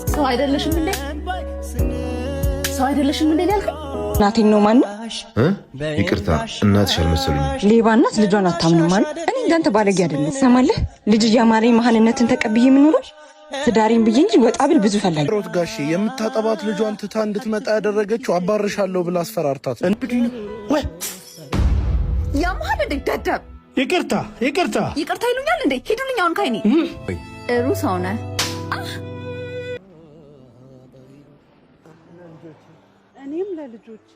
ሰው አይደለሽም እንዴ? ሰው አይደለሽም እንዴ ያልከኝ? እናቴን ነው ማን? ይቅርታ እናትሽ አልመሰሉኝ። ሌባ እናት ልጇን አታምንም ማለት እኔ እንዳንተ ባለጌ አይደለም። ሰማለህ ልጅ እያማረኝ መሀንነትን ተቀብዬ የምኖረው ትዳሬን ብዬ እንጂ ወጣ ብል ብዙ ፈላጊ ሮት ጋሼ የምታጠባት ልጇን ትታ እንድትመጣ ያደረገችው አባርሻለሁ ብላ አስፈራርታት እንብዱኝ ወይ ያማል እንዴ ደደብ። ይቅርታ ይሉኛል እንዴ? ሂዱልኝ አሁን ካይኔ እሩ ሰውነ እኔም ለልጆቼ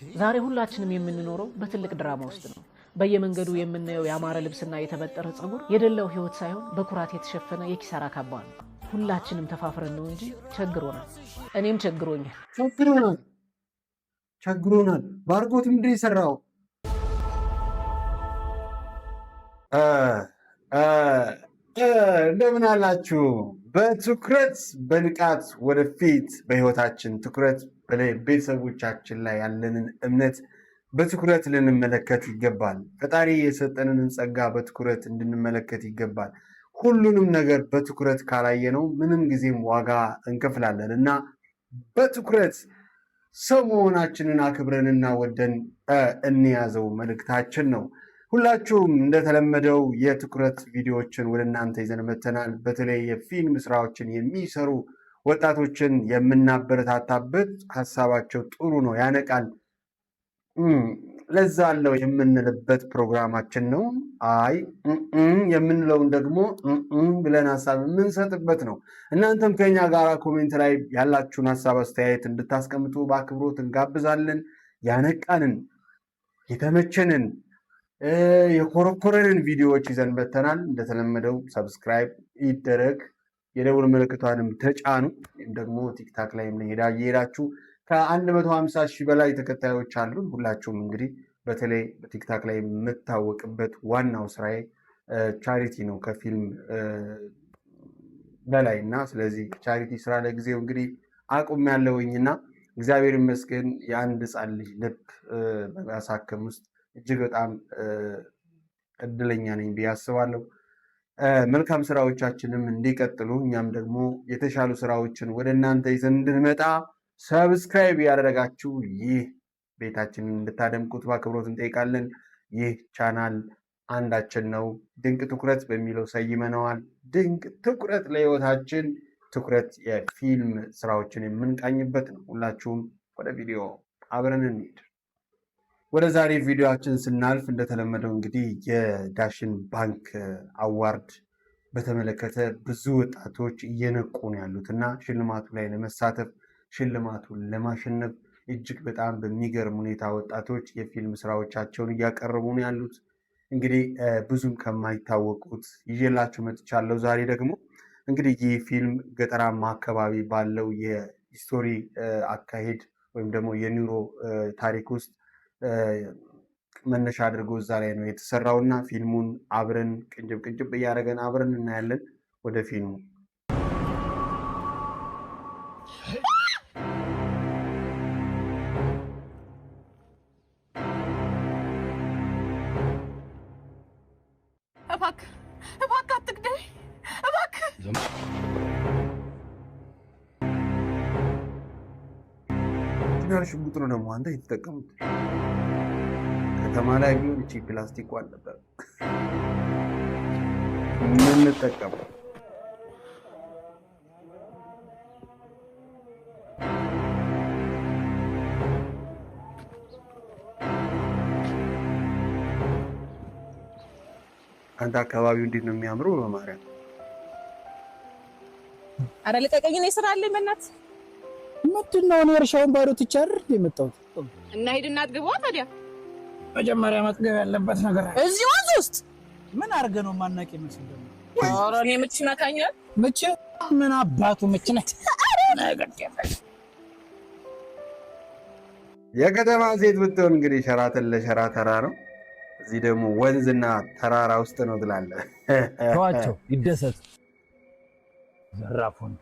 ዛሬ ሁላችንም የምንኖረው በትልቅ ድራማ ውስጥ ነው። በየመንገዱ የምናየው ያማረ ልብስና የተበጠረ ጸጉር የደላው ህይወት ሳይሆን በኩራት የተሸፈነ የኪሳራ ካባ ነው። ሁላችንም ተፋፍረን ነው እንጂ ቸግሮናል። እኔም ቸግሮናል። ባርኮት ምንድን የሰራው? እንደምን አላችሁ? በትኩረት በንቃት ወደፊት በህይወታችን ትኩረት ቤተሰቦቻችን ላይ ያለንን እምነት በትኩረት ልንመለከት ይገባል። ፈጣሪ የሰጠንን ጸጋ በትኩረት እንድንመለከት ይገባል። ሁሉንም ነገር በትኩረት ካላየነው ምንም ጊዜም ዋጋ እንከፍላለን እና በትኩረት ሰው መሆናችንን አክብረንና ወደን እንያዘው መልእክታችን ነው። ሁላችሁም እንደተለመደው የትኩረት ቪዲዮዎችን ወደ እናንተ ይዘን መተናል። በተለይ የፊልም ስራዎችን የሚሰሩ ወጣቶችን የምናበረታታበት ሀሳባቸው ጥሩ ነው፣ ያነቃል፣ ለዛ አለው የምንልበት ፕሮግራማችን ነው። አይ የምንለውን ደግሞ ብለን ሀሳብ የምንሰጥበት ነው። እናንተም ከኛ ጋር ኮሜንት ላይ ያላችሁን ሀሳብ አስተያየት እንድታስቀምጡ በአክብሮት እንጋብዛለን። ያነቃንን የተመቸንን የኮረኮረንን ቪዲዮዎች ይዘን መተናል። እንደተለመደው ሰብስክራይብ ይደረግ፣ የደውል ምልክቷንም ተጫኑ። ወይም ደግሞ ቲክታክ ላይ እየሄዳችሁ ከ150 ሺህ በላይ ተከታዮች አሉን። ሁላችሁም እንግዲህ በተለይ በቲክታክ ላይ የምታወቅበት ዋናው ስራዬ ቻሪቲ ነው ከፊልም በላይ እና ስለዚህ ቻሪቲ ስራ ለጊዜው እንግዲህ አቁም ያለውኝና እግዚአብሔር ይመስገን የአንድ ህፃን ልጅ ልብ በማሳከም ውስጥ እጅግ በጣም እድለኛ ነኝ ብዬ አስባለሁ። መልካም ስራዎቻችንም እንዲቀጥሉ እኛም ደግሞ የተሻሉ ስራዎችን ወደ እናንተ ይዘን እንድንመጣ ሰብስክራይብ ያደረጋችሁ ይህ ቤታችንን እንድታደምቁት በአክብሮት እንጠይቃለን። ይህ ቻናል አንዳችን ነው፣ ድንቅ ትኩረት በሚለው ሰይመነዋል። ድንቅ ትኩረት ለህይወታችን ትኩረት የፊልም ስራዎችን የምንቃኝበት ነው። ሁላችሁም ወደ ቪዲዮ አብረን እንሂድ። ወደ ዛሬ ቪዲዮችን ስናልፍ እንደተለመደው እንግዲህ የዳሽን ባንክ አዋርድ በተመለከተ ብዙ ወጣቶች እየነቁ ነው ያሉት እና ሽልማቱ ላይ ለመሳተፍ ሽልማቱን ለማሸነፍ እጅግ በጣም በሚገርም ሁኔታ ወጣቶች የፊልም ስራዎቻቸውን እያቀረቡ ነው ያሉት። እንግዲህ ብዙም ከማይታወቁት ይዤላችሁ መጥቻለሁ። ዛሬ ደግሞ እንግዲህ ይህ ፊልም ገጠራማ አካባቢ ባለው የሂስቶሪ አካሄድ ወይም ደግሞ የኑሮ ታሪክ ውስጥ መነሻ አድርጎ እዛ ላይ ነው የተሰራውና ፊልሙን አብረን ቅንጭብ እያደረገን አብረን እናያለን። ወደ ፊልሙ እባክህ አትግደኝ እባክህ። ሽጉጥ ነው ደግሞ አንተ የተጠቀሙት። ከተማ ላይ ቢሆን እቺ ፕላስቲክ ነበር የምንጠቀመው። አንተ አካባቢው እንዴት ነው የሚያምረው? በማርያም አረ ልቀቀኝ፣ ነው ስራ አለኝ። በእናትህ ምንድን ነው እኔ እርሻውን ባዶ ትቻር የመጣሁት እና ሂድና አትግባው። ታዲያ መጀመሪያ መጥገብ ያለበት ነገር እዚህ ወንዝ ውስጥ ምን አድርገህ ነው ማናቅ ይመስል ደግሞ? ኧረ እኔ ምች ነካኛል። ምች ምን አባቱ ምች ነች? የከተማ ሴት ብትሆን እንግዲህ ሸራተን ለሸራ ተራ ነው። እዚህ ደግሞ ወንዝና ተራራ ውስጥ ነው ትላለህ። ተዋቸው ይደሰት። ዘራፉን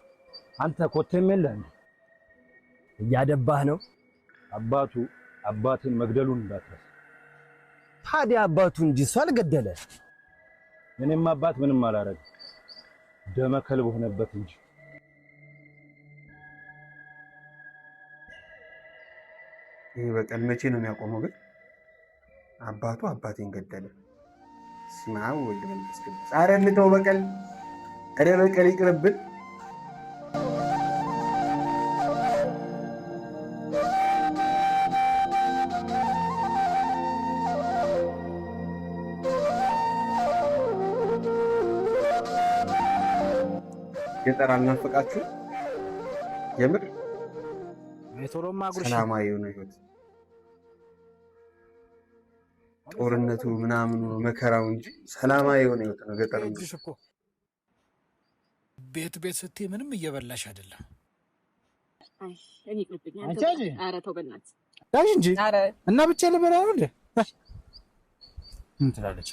አንተ ኮቴም የለህ እያደባህ ነው። አባትን መግደሉን እንዳትረሳ። ታዲያ አባቱ እንጂ እሱ አልገደለ። ምንም አባት ምንም አላረገ። ደመ ከልብ ሆነበት እንጂ ይሄ በቀል መቼ ነው የሚያቆመው? ግን አባቱ አባቴን ገደለ። ስማው ወልድ መንፈስ ቅዱስ። ኧረ እንተው በቀል፣ ኧረ በቀል ይቅርብን። ገጠር አልናፈቃችሁ? የምር ሰላማዊ የሆነ ህይወት፣ ጦርነቱ ምናምኑ መከራው እንጂ ሰላማዊ የሆነ ህይወት ነው ገጠር። ቤት ስትይ ምንም እየበላሽ አይደለም። ኧረ ተው በእናትህ ዳሽ እንጂ እና ብቻ ልበላ ነው እንዴ? ምን ትላለች?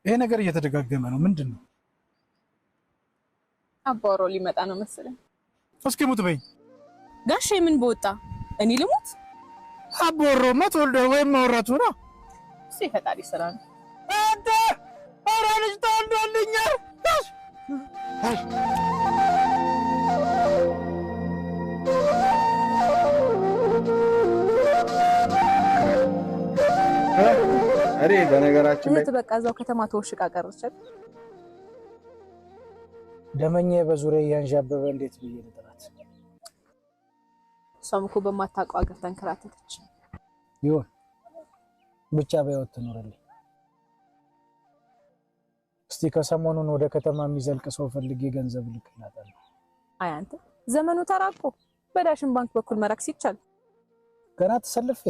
ይሄ ነገር እየተደጋገመ ነው። ምንድን ነው? አባሮ ሊመጣ ነው መሰለኝ። እስኪ ሙት በይ ጋሼ። ምን በወጣ እኔ ልሙት? አባሮማ ተወልዶ ወይም ማውራቱ ነው። እሱ የፈጣሪ ስራ ነው። አንተ ኧረ ልጅ ተወልዶልኛል። አሬ በነገራችን ላይ በቃ እዛው ከተማ ተወሽቃ ቀረች። ደመኛ በዙሪያ ያንዣበበ እንዴት ብዬ ልጥራት? እሷም እኮ በማታውቀው አገር ተንከራተተች። ይሁን ብቻ በህይወት ትኖርልኝ። እስቲ ከሰሞኑን ወደ ከተማ የሚዘልቅ ሰው ፈልጌ ገንዘብ ልክላታለሁ። አይ አንተ ዘመኑ ተራቆ በዳሽን ባንክ በኩል መራክ ሲቻል ገና ተሰልፌ።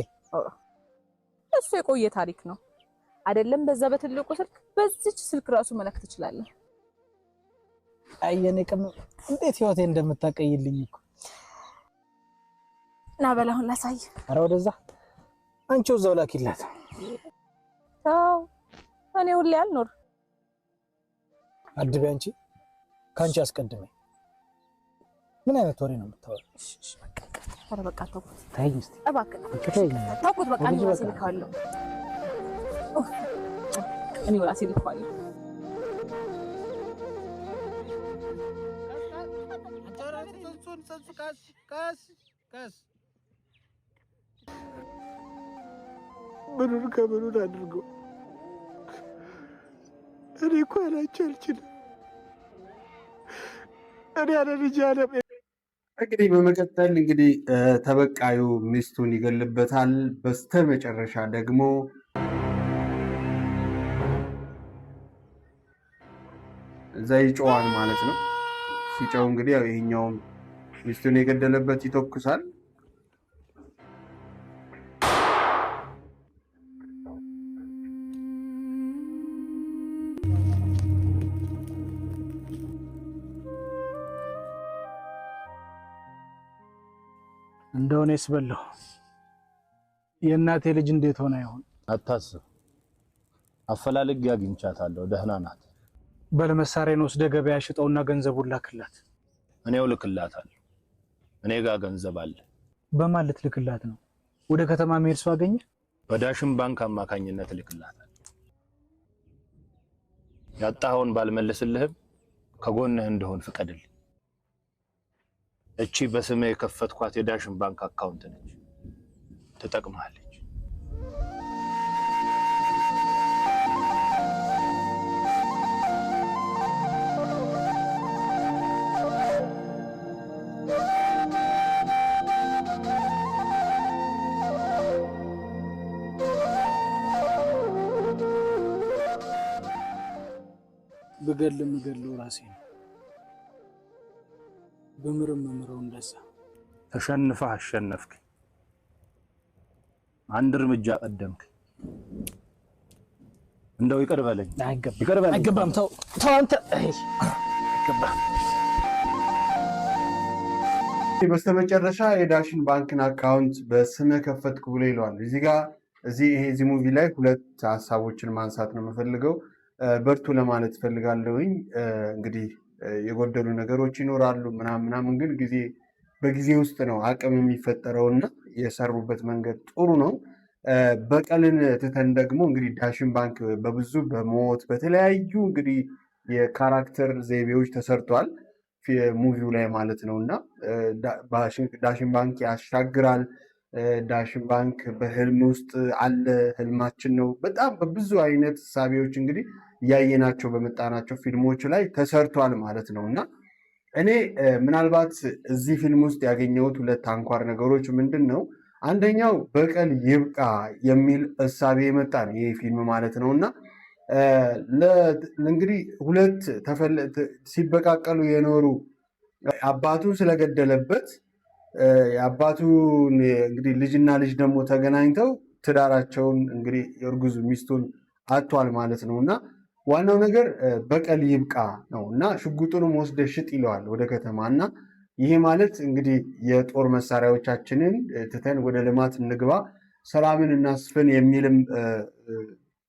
እሱ የቆየ ታሪክ ነው አይደለም? በዛ በትልቁ ስልክ በዚች ስልክ ራሱ መላክ ትችላለህ። አየኔ ቅም እንዴት ህይወቴ እንደምታቀይልኝ እኮ እና በላሁን ላሳይ። ኧረ ወደዛ አንቺው እዛው ላኪላት። ታው እኔ ሁሌ አልኖር አድቤ አንቺ ካንቺ አስቀድመኝ። ምን አይነት ወሬ ነው የምታወራው? ኧረ በቃ ተውኩት። ተይኝ እስቲ እባክህ ተውኩት። በቃ እኔ ራሴ ልካለሁ። እኔ ራሴ ልካለሁ። ቀስ ምኑን ከምኑን አድርገው። እኔ እኮ ያላችሁ አልችልም። እኔ ያለ ልጅ ያለ እንግዲህ በመቀጠል እንግዲህ ተበቃዩ ሚስቱን ይገልበታል። በስተመጨረሻ ደግሞ እዛ ይጮዋል ማለት ነው። ሲጮው እንግዲህ ያው ይሄኛውም ሚስቱን የገደለበት ይተኩሳል። እንደሆነ ይስበለው። የእናቴ ልጅ እንዴት ሆነ ይሆን? አታስብ፣ አፈላልጌ አግኝቻታለሁ። ደህና ናት። በል መሳሪያን ወስደ ገበያ ሽጠውና ገንዘቡን ላክላት። እኔው ልክላታለሁ። እኔ ጋር ገንዘብ አለ። በማን ልትልክላት ነው? ወደ ከተማ መሄድ ሰው አገኘ? በዳሽን ባንክ አማካኝነት ልክላታለሁ። ያጣኸውን ባልመልስልህም ከጎንህ እንደሆን ፍቀድልኝ። እቺ በስሜ የከፈትኳት የዳሽን ባንክ አካውንት ነች፣ ትጠቅማለች። ብገድልም ራሴ ነው። በምርምረው እንደዛ ተሸንፈህ አሸነፍክ። አንድ እርምጃ ቀደምክ። እንደው ይቅር በለኝ። አይገባም። ተው አንተ። አይገባም። በስተመጨረሻ የዳሽን ባንክን አካውንት በስመ ከፈትኩ ብሎ ይለዋል። እዚህ ሙቪ ላይ ሁለት ሀሳቦችን ማንሳት ነው የምፈልገው። በርቱ ለማለት ፈልጋለሁኝ። እንግዲህ የጎደሉ ነገሮች ይኖራሉ ምናምን፣ ግን ጊዜ በጊዜ ውስጥ ነው አቅም የሚፈጠረውና የሰሩበት መንገድ ጥሩ ነው። በቀልን ትተን ደግሞ እንግዲህ ዳሽን ባንክ በብዙ በሞት በተለያዩ እንግዲህ የካራክተር ዘይቤዎች ተሰርቷል ሙቪው ላይ ማለት ነው። እና ዳሽን ባንክ ያሻግራል። ዳሽን ባንክ በህልም ውስጥ አለ፣ ህልማችን ነው። በጣም በብዙ አይነት ሳቢዎች እንግዲህ እያየናቸው በመጣናቸው ፊልሞች ላይ ተሰርቷል ማለት ነው። እና እኔ ምናልባት እዚህ ፊልም ውስጥ ያገኘሁት ሁለት አንኳር ነገሮች ምንድን ነው? አንደኛው በቀል ይብቃ የሚል እሳቤ የመጣ ነው ይህ ፊልም ማለት ነው። እና እንግዲህ ሁለት ሲበቃቀሉ የኖሩ አባቱን ስለገደለበት የአባቱን እንግዲህ ልጅና ልጅ ደግሞ ተገናኝተው ትዳራቸውን እንግዲህ የእርጉዝ ሚስቱን አጥቷል ማለት ነው። እና ዋናው ነገር በቀል ይብቃ ነው። እና ሽጉጡንም ወስደ ሽጥ ይለዋል ወደ ከተማ። እና ይሄ ማለት እንግዲህ የጦር መሳሪያዎቻችንን ትተን ወደ ልማት እንግባ፣ ሰላምን እናስፍን የሚልም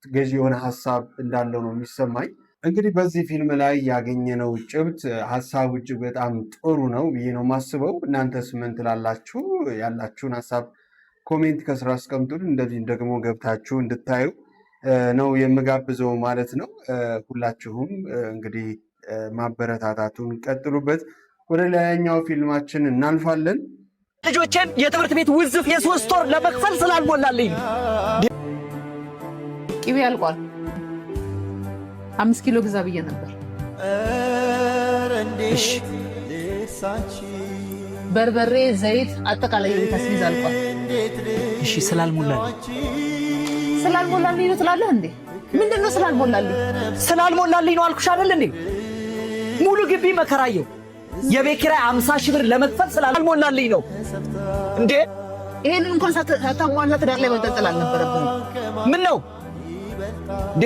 ገዢ የሆነ ሀሳብ እንዳለው ነው የሚሰማኝ። እንግዲህ በዚህ ፊልም ላይ ያገኘነው ጭብጥ ሀሳቡ እጅግ በጣም ጥሩ ነው ብዬ ነው የማስበው። እናንተስ ምን ትላላችሁ? ያላችሁን ሀሳብ ኮሜንት ከስራ አስቀምጡልን። እንደዚህም ደግሞ ገብታችሁ እንድታዩ ነው የምጋብዘው ማለት ነው። ሁላችሁም እንግዲህ ማበረታታቱን ቀጥሉበት። ወደ ሌላኛው ፊልማችን እናልፋለን። ልጆችን የትምህርት ቤት ውዝፍ የ3 ወር ለመክፈል ስላልሞላልኝ ቅቤ አልቋል። 5 ኪሎ ግዛ ብዬ ነበር። እሺ በርበሬ፣ ዘይት፣ አጠቃላይ የቤት አስቤዛ አልቋል። እሺ ስላልሞላልኝ ነው ትላለህ እንዴ? ምንድነው ስላልሞላልኝ? ስላልሞላልኝ ነው አልኩሽ አይደል እንዴ? ሙሉ ግቢ መከራየው የቤት ኪራይ 50 ሺህ ብር ለመክፈል ስላልሞላልኝ ነው እንዴ? ይሄንን እንኳን ሳታሟላ ትዳር ላይ መጠጠል አልነበረብህም። ምን ነው እንዴ?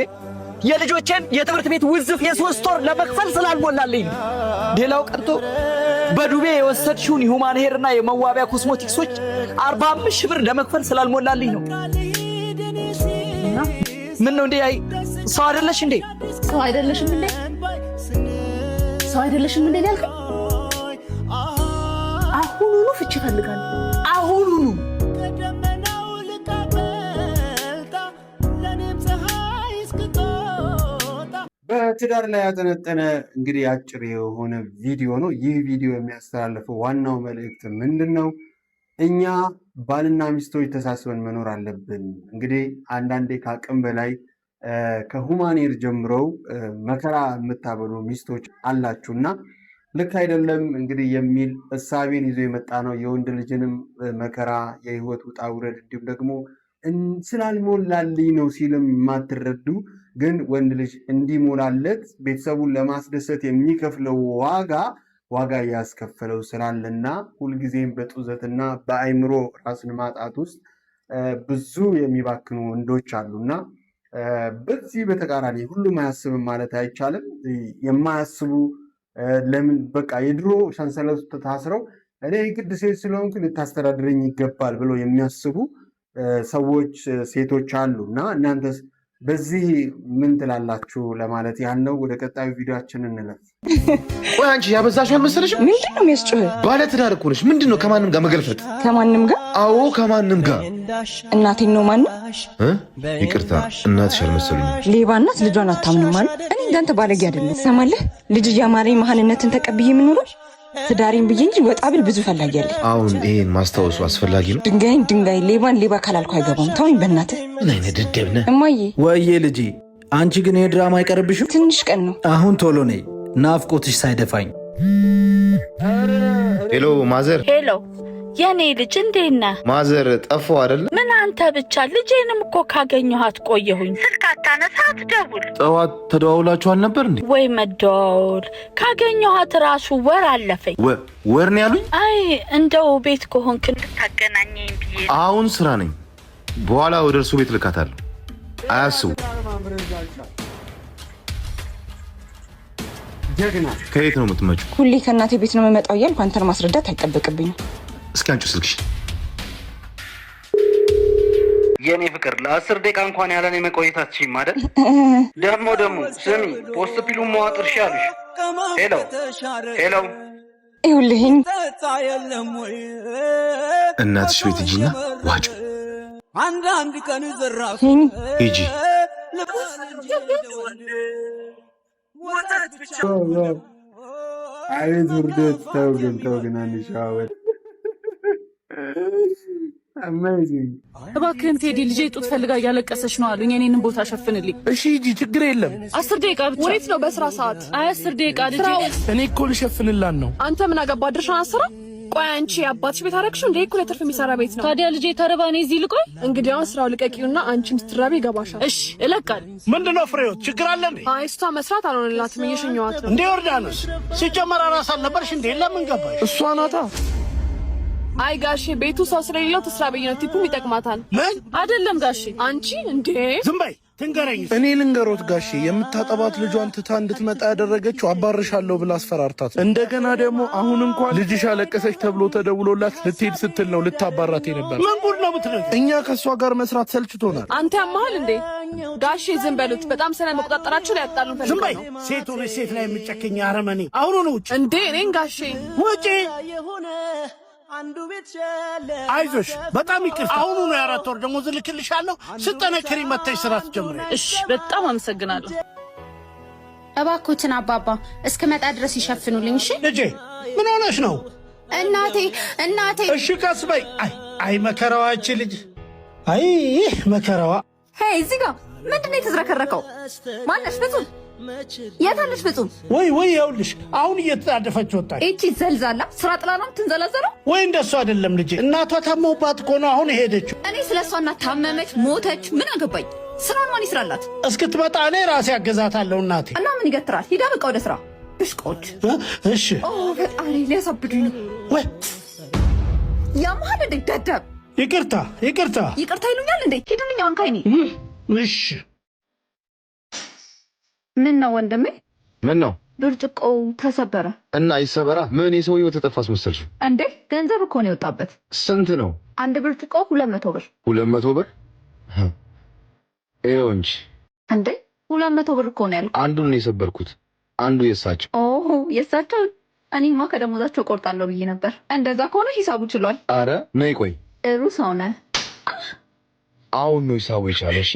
የልጆችን የትምህርት ቤት ውዝፍ የ3 ወር ለመክፈል ስላልሞላልኝ ነው። ሌላው ቀርቶ በዱቤ የወሰድሽውን የሁማን ሄር እና የመዋቢያ ኮስሞቲክሶች 45 ሺህ ብር ለመክፈል ስላልሞላልኝ ነው። ምን ነው እንዴ? አይ ሰው አይደለሽ እንዴ? ሰው አይደለሽም እንዴ? ሰው አይደለሽም እንዴ ያልከኝ? አሁኑኑ ፍቺ እፈልጋለሁ። አሁኑኑ በትዳር ላይ ያጠነጠነ እንግዲህ አጭር የሆነ ቪዲዮ ነው። ይህ ቪዲዮ የሚያስተላልፈው ዋናው መልእክት ምንድን ነው? እኛ ባልና ሚስቶች ተሳስበን መኖር አለብን። እንግዲህ አንዳንዴ ከአቅም በላይ ከሁማኔር ጀምረው መከራ የምታበሉ ሚስቶች አላችሁና ልክ አይደለም እንግዲህ የሚል እሳቤን ይዞ የመጣ ነው። የወንድ ልጅንም መከራ የህይወት ውጣ ውረድ እንዲሁም ደግሞ ስላልሞላልኝ ነው ሲልም የማትረዱ ግን ወንድ ልጅ እንዲሞላለት ቤተሰቡን ለማስደሰት የሚከፍለው ዋጋ እያስከፈለው ስላለና ሁልጊዜም በጡዘትና በአይምሮ ራስን ማጣት ውስጥ ብዙ የሚባክኑ ወንዶች አሉና በዚህ በተቃራኒ ሁሉም አያስብም ማለት አይቻልም። የማያስቡ ለምን በቃ የድሮ ሰንሰለት ታስረው እኔ ግድ ሴት ስለሆንኩ ልታስተዳድረኝ ይገባል ብለው የሚያስቡ ሰዎች ሴቶች አሉ እና እናንተስ በዚህ ምን ትላላችሁ ለማለት ያህል ነው። ወደ ቀጣዩ ቪዲዮአችን እንለፍ። ቆይ አንቺ ያበዛሽው አልመሰለሽም? ምንድን ነው የሚያስጮህ? ባለ ትዳር እኮ ነሽ። ምንድን ነው ከማንም ጋር መገልፈጥ? ከማንም ጋር? አዎ ከማንም ጋር። እናቴን ነው ማንም? ይቅርታ እናትሽ አልመሰሉኝ። ሌባ እናት ልጇን አታምንም ማለት? እኔ እንዳንተ ባለጌ አይደለም። ሰማለህ? ልጅ እያማረኝ መሀንነትን ተቀብዬ የምኖረው ትዳሬን ብዬ እንጂ ወጣ ብል ብዙ ፈላጊያለሁ። አሁን ይሄን ማስታወሱ አስፈላጊ ነው? ድንጋይ ሌባን ሌባ ካላልኩ አይገባም። ተወኝ በእናትህ። ምን አይነት ድድብ ነህ? እማዬ። ወይዬ ልጄ፣ አንቺ ግን ይሄ ድራማ አይቀርብሽም? ትንሽ ቀን ነው። አሁን ቶሎ ነይ፣ ናፍቆትሽ ሳይደፋኝ። ሄሎ ማዘር። ሄሎ የኔ ልጅ እንዴት ነህ? ማዘር ጠፋው አይደል? ምን አንተ ብቻ? ልጄንም እኮ ካገኘኋት ቆየሁኝ። ስልክ አታነሳ፣ አትደውል። ጠዋት ተደዋውላችኋል ነበር እንዴ? ወይ መደዋወል፣ ካገኘኋት ራሱ ወር አለፈኝ። ወር ነው ያሉኝ? አይ እንደው ቤት ከሆንክ እንድታገናኘኝ ብዬ። አሁን ስራ ነኝ፣ በኋላ ወደ እርሱ ቤት ልካታለሁ። አያስቡ። ከየት ነው የምትመጪው? ሁሌ ከእናቴ ቤት ነው የምመጣው እያልኩ አንተን ማስረዳት አይጠበቅብኝም። እስኪ አንቺ ስልክሽ። የኔ ፍቅር ለ10 ደቂቃ እንኳን ያለን የመቆየታችን ማለት ደግሞ ስሚ ፖስት ፒሉን መዋጥር ሻሉሽ። ሄሎ ይኸውልህኝ እናትሽ ቤት ሂጂና ዋጭ አንድ ቀን ዘራፍ ሂጂ አቤት ውርደት! ተው ግን አንሻወት። አሜዚንግ! እባክህን ቴዲ ልጄ ጡት ፈልጋ እያለቀሰች ነው አሉኝ። እኔንም ቦታ ሸፍንልኝ። እሺ ሂጂ፣ ችግር የለም። 10 ደቂቃ ብቻ። ወዴት ነው? በስራ ሰዓት። 10 ደቂቃ ልጄ። እኔ እኮ ልሸፍንላን ነው። አንተ ምን አገባ? ድርሻን አሰራ። ቆይ አንቺ አባትሽ ቤት አረግሽው እንዴ? እኮ ለትርፍ የሚሰራ ቤት ነው። ታዲያ ልጄ ተረባ እኔ እዚህ ልቆይ? እንግዲህ አሁን ስራው ልቀቂውና አንቺም ስትራቢ ይገባሻል። እሺ እለቃለሁ። ምንድነው ፍሬዎት? ችግር አለ እንዴ? አይ እሷ መስራት አልሆነላትም። እየሸኘኋት እንዴ። ዮርዳኖስ ሲጀመር ራስ አልነበርሽ እንዴ? ለምን ገባሽ? እሷ ናታ። አይ ጋሼ ቤቱ ሰው ስለሌለው ትስራ ብዬ ነው። ቲፑም ይጠቅማታል። ምን አይደለም ጋሼ። አንቺ እንዴ ዝም በይ። ትንገረኝ። እኔ ልንገሮት ጋሼ፣ የምታጠባት ልጇን ትታ እንድትመጣ ያደረገችው አባርሻለሁ ብላ አስፈራርታት። እንደገና ደግሞ አሁን እንኳን ልጅሽ አለቀሰች ተብሎ ተደውሎላት ልትሄድ ስትል ነው ልታባራት ነበር። ምን ጉድ ነው የምትነግሪኝ? እኛ ከእሷ ጋር መስራት ሰልችቶናል። አንተ ያማሃል እንዴ ጋሼ? ዝም በሉት። በጣም ስለ መቆጣጠራችሁ ላይ ያጣሉን ፈልገው ነው። ዝም በይ። ሴት ሆነሽ ሴት ላይ የምጨክኝ አረመኔ! አሁኑ ነው ውጭ። እንዴ እኔን ጋሼ ውጪ! አይዞሽ፣ በጣም ይቅርታ። አሁኑ ነው 4 ወር ደሞዝ እልክልሻለሁ። ስጠነክሪ መተሽ ስራ ትጀምሪ። እሺ፣ በጣም አመሰግናለሁ። እባክዎትን አባባ እስከመጣ ድረስ ይሸፍኑልኝ። እሺ ልጄ፣ ምን ሆነሽ ነው? እናቴ። እሺ ቀስ በይ። አይ መከራዋ እቺ ልጅ። አይ መከራዋ። ሄይ እዚህ ጋር ምንድነው የተዝረከረከው? ማነሽ? ፍጹም የታለሽ? ፍጹም ወይ ይኸውልሽ፣ አሁን እየተጣደፈች ወጣች። እቺ ዘልዛላ ስራ ጥላ ነው ትንዘላዘለው። ወይ እንደሱ አይደለም ልጄ፣ እናቷ ታመውባት እኮ ነው አሁን ሄደችው። እኔ ስለሷ እናት ታመመች ሞተች ምን አገባኝ? ስራውን ማን ይስራላት? እስክትመጣ እኔ ራሴ አገዛታለሁ። እናቴ እና ምን ይገትራል? ሂዳ በቃ ወደ ስራ። ብሽቆች። እሺ። ፈጣሪ ሊያሳብዱኝ ነው። ወይ ያማሃል እንዴ ደደብ። ይቅርታ ይሉኛል እንዴ? ሂዱልኝ አሁን ከይኔ። እሺ። ምን ነው ወንድሜ? ምን ነው? ብርጭቆው ተሰበረ እና ይሰበራ። ምን የሰውየው ተጠፋስ መሰልሽ እንዴ? ገንዘብ እኮ ነው የወጣበት። ስንት ነው? አንድ ብርጭቆ 200 ብር። 200 ብር? ይኸው እንጂ እንዴ 200 ብር እኮ ነው ያልኩት። አንዱን ነው የሰበርኩት፣ አንዱ የሳቸው። የሳቸው? እኔማ ከደሞዛቸው ቆርጣለሁ ብዬ ነበር። እንደዛ ከሆነ ሂሳቡ ችሏል። አረ ነይ ቆይ፣ ጥሩ ሰው ነህ። አሁን ነው ሂሳቡ የቻለ። እሺ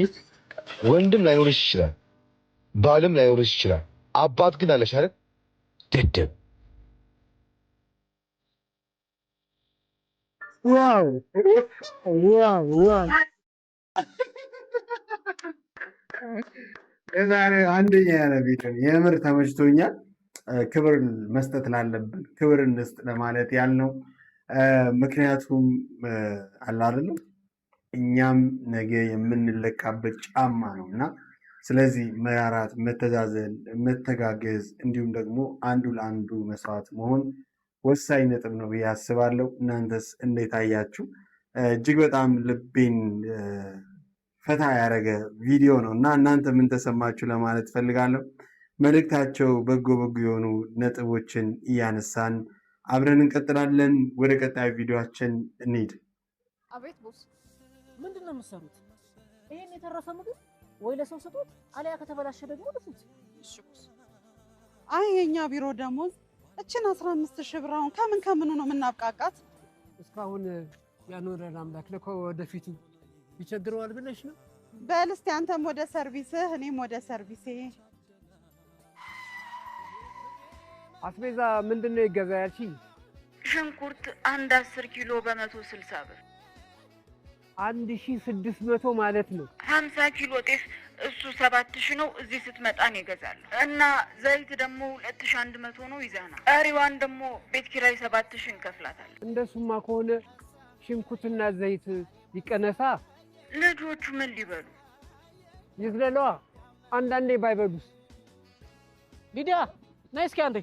ወንድም ላይኖርሽ ይችላል፣ ባልም ላይኖርሽ ይችላል፣ አባት ግን አለሽ አይደል? ደደብ። ዋው የዛሬ አንደኛ ያለ ቪዲዮ የምር ተመችቶኛል። ክብር መስጠት ላለብን ክብር እንስጥ ለማለት ያልነው። ምክንያቱም አለ አይደለም እኛም ነገ የምንለካበት ጫማ ነውና፣ ስለዚህ መራራት፣ መተዛዘን፣ መተጋገዝ እንዲሁም ደግሞ አንዱ ለአንዱ መስዋዕት መሆን ወሳኝ ነጥብ ነው ብዬ አስባለሁ። እናንተስ እንዴት አያችሁ? እጅግ በጣም ልቤን ፈታ ያደረገ ቪዲዮ ነው እና እናንተ ምን ተሰማችሁ ለማለት ፈልጋለሁ። መልእክታቸው በጎ የሆኑ ነጥቦችን እያነሳን አብረን እንቀጥላለን። ወደ ቀጣዩ ቪዲዮአችን እንሂድ። አቤት ቦስ፣ ምንድነው የምትሰሩት? ይሄን የተረፈ ምግብ ወይ ለሰው ስጡት፣ አለያ ከተበላሸ ደግሞ ልፉት። እሺ ቦስ። አይ የኛ ቢሮ ደሞዝ እችን 15,000 ብር አሁን ከምኑ ነው የምናብቃቃት? እስካሁን ያኖረን አምላክ ለኮ ወደፊቱ ይቸግረዋል ብለሽ ነው? በል እስቲ አንተም ወደ ሰርቪስህ እኔም ወደ ሰርቪሴ። አስቤዛ ምንድነው ይገዛ ያልሽኝ? ሽንኩርት አንድ 10 ኪሎ በ160 ብር። 1600 ማለት ነው። 50 ኪሎ ጤፍ እሱ 7000 ነው። እዚህ ስትመጣ ነው ይገዛሉ። እና ዘይት ደግሞ 2100 ነው ይዛና፣ ቀሪዋን ደግሞ ቤት ኪራይ 7000 እንከፍላታለን። እንደሱማ ከሆነ ሽንኩርትና ዘይት ይቀነሳ። ልጆቹ ምን ሊበሉ? ይዝለለዋ። አንዳንዴ ባይበሉስ? ሊዲያ ነይ እስኪ አንዴ።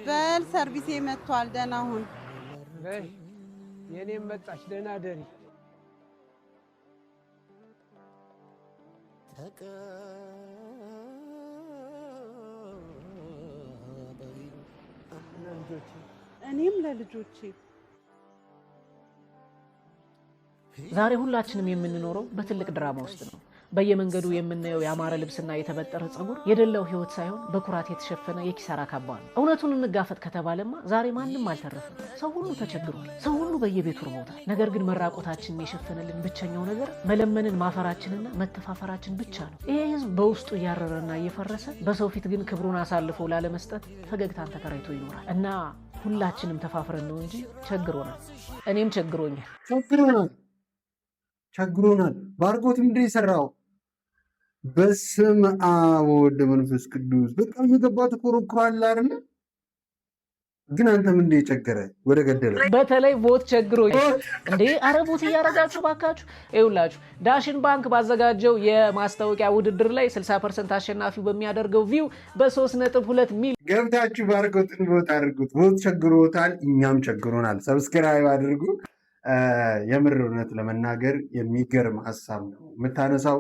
በል ሰርቪሴ መጥቷል። ደህና ሁን። የኔም መጣች። ደህና ደሪ። እኔም ለልጆቼ ዛሬ ሁላችንም የምንኖረው በትልቅ ድራማ ውስጥ ነው። በየመንገዱ የምናየው ያማረ ልብስና የተበጠረ ጸጉር የደላው ህይወት ሳይሆን በኩራት የተሸፈነ የኪሳራ ካባ ነው። እውነቱን እንጋፈጥ ከተባለማ ዛሬ ማንም አልተረፈም። ሰው ሁሉ ተቸግሯል። ሰው ሁሉ በየቤቱ ርቦታል። ነገር ግን መራቆታችንን የሸፈነልን ብቸኛው ነገር መለመንን ማፈራችንና መተፋፈራችን ብቻ ነው። ይሄ ህዝብ በውስጡ እያረረና እየፈረሰ በሰው ፊት ግን ክብሩን አሳልፎ ላለመስጠት ፈገግታን ተከራይቶ ይኖራል እና ሁላችንም ተፋፍረን ነው እንጂ ቸግሮናል። እኔም ቸግሮኛል። ቸግሮናል። ባርኮት ምንድን የሰራው? በስመ አብ ወወልድ ወመንፈስ ቅዱስ። በቃ እየገባ ትኮረኩራለህ አይደለ? ግን አንተ ምንድን የቸገረ? ወደ ገደለ። በተለይ ቦት ቸግሮኛል እንዴ! አረ ቦት እያረጋችሁ ባካችሁ። ይኸውላችሁ ዳሽን ባንክ ባዘጋጀው የማስታወቂያ ውድድር ላይ 60% አሸናፊው በሚያደርገው ቪው በ3.2 ሚሊዮን ገብታችሁ ባርኮትን ቦት አድርጉት። ቦት ቸግሮታል፣ እኛም ቸግሮናል። ሰብስክራይብ አድርጉ። የምር እውነት ለመናገር የሚገርም ሀሳብ ነው የምታነሳው።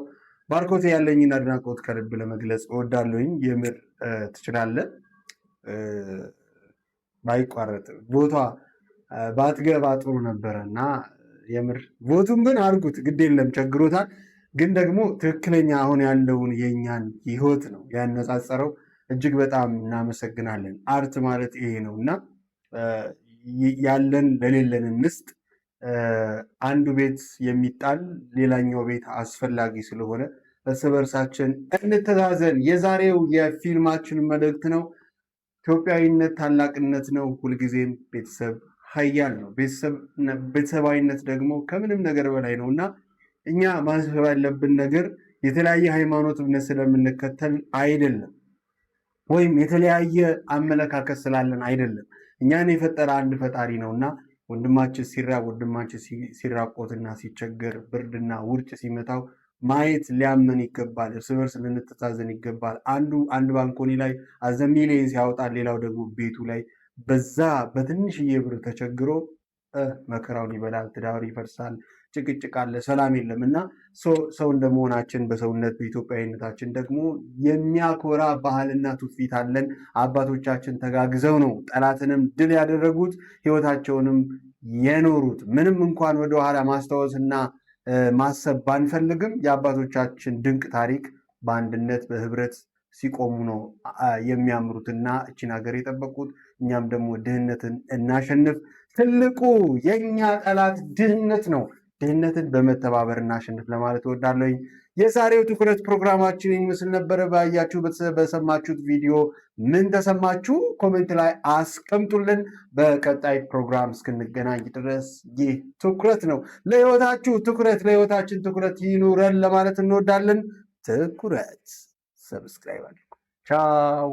ባርኮቴ ያለኝን አድናቆት ከልብ ለመግለጽ እወዳለሁኝ። የምር ትችላለህ፣ ባይቋረጥ ቦቷ ባትገባ ጥሩ ነበረ እና የምር ቦቱን ግን አድርጉት፣ ግድ የለም ቸግሮታል። ግን ደግሞ ትክክለኛ አሁን ያለውን የእኛን ህይወት ነው ያነጻጸረው። እጅግ በጣም እናመሰግናለን። አርት ማለት ይሄ ነው እና ያለን ለሌለን እንስጥ። አንዱ ቤት የሚጣል ሌላኛው ቤት አስፈላጊ ስለሆነ እርስ በርሳችን እንተዛዘን። የዛሬው የፊልማችን መልእክት ነው። ኢትዮጵያዊነት ታላቅነት ነው። ሁልጊዜም ቤተሰብ ኃያል ነው። ቤተሰባዊነት ደግሞ ከምንም ነገር በላይ ነው እና እኛ ማሰብ ያለብን ነገር የተለያየ ሃይማኖት እምነት ስለምንከተል አይደለም፣ ወይም የተለያየ አመለካከት ስላለን አይደለም። እኛን የፈጠረ አንድ ፈጣሪ ነውና ወንድማችን ሲራብ፣ ወንድማችን ሲራቆትና ሲቸገር፣ ብርድና ውርጭ ሲመታው ማየት ሊያመን ይገባል። እርስ በርስ ልንተዛዘን ይገባል። አንድ ባንኮኒ ላይ 10 ሚሊዮን ሲያወጣ ሌላው ደግሞ ቤቱ ላይ በዛ በትንሽዬ ብር ተቸግሮ መከራውን ይበላል። ትዳሩ ይፈርሳል። ጭቅጭቅ አለ፣ ሰላም የለም እና ሰው እንደመሆናችን በሰውነት በኢትዮጵያዊነታችን ደግሞ የሚያኮራ ባህልና ትውፊት አለን። አባቶቻችን ተጋግዘው ነው ጠላትንም ድል ያደረጉት፣ ህይወታቸውንም የኖሩት። ምንም እንኳን ወደኋላ ማስታወስና ማሰብ ባንፈልግም የአባቶቻችን ድንቅ ታሪክ በአንድነት በህብረት ሲቆሙ ነው የሚያምሩትና እችን ሀገር የጠበቁት። እኛም ደግሞ ድህነትን እናሸንፍ። ትልቁ የኛ ጠላት ድህነት ነው። ድህነትን በመተባበር እናሸንፍ ለማለት እወዳለሁ። የዛሬው ትኩረት ፕሮግራማችን ይመስል ነበረ። ባያችሁ በሰማችሁት ቪዲዮ ምን ተሰማችሁ? ኮሜንት ላይ አስቀምጡልን። በቀጣይ ፕሮግራም እስክንገናኝ ድረስ ይህ ትኩረት ነው። ለህይወታችሁ ትኩረት፣ ለህይወታችን ትኩረት ይኑረን ለማለት እንወዳለን። ትኩረት ሰብስክራይብ አድርጉ። ቻው።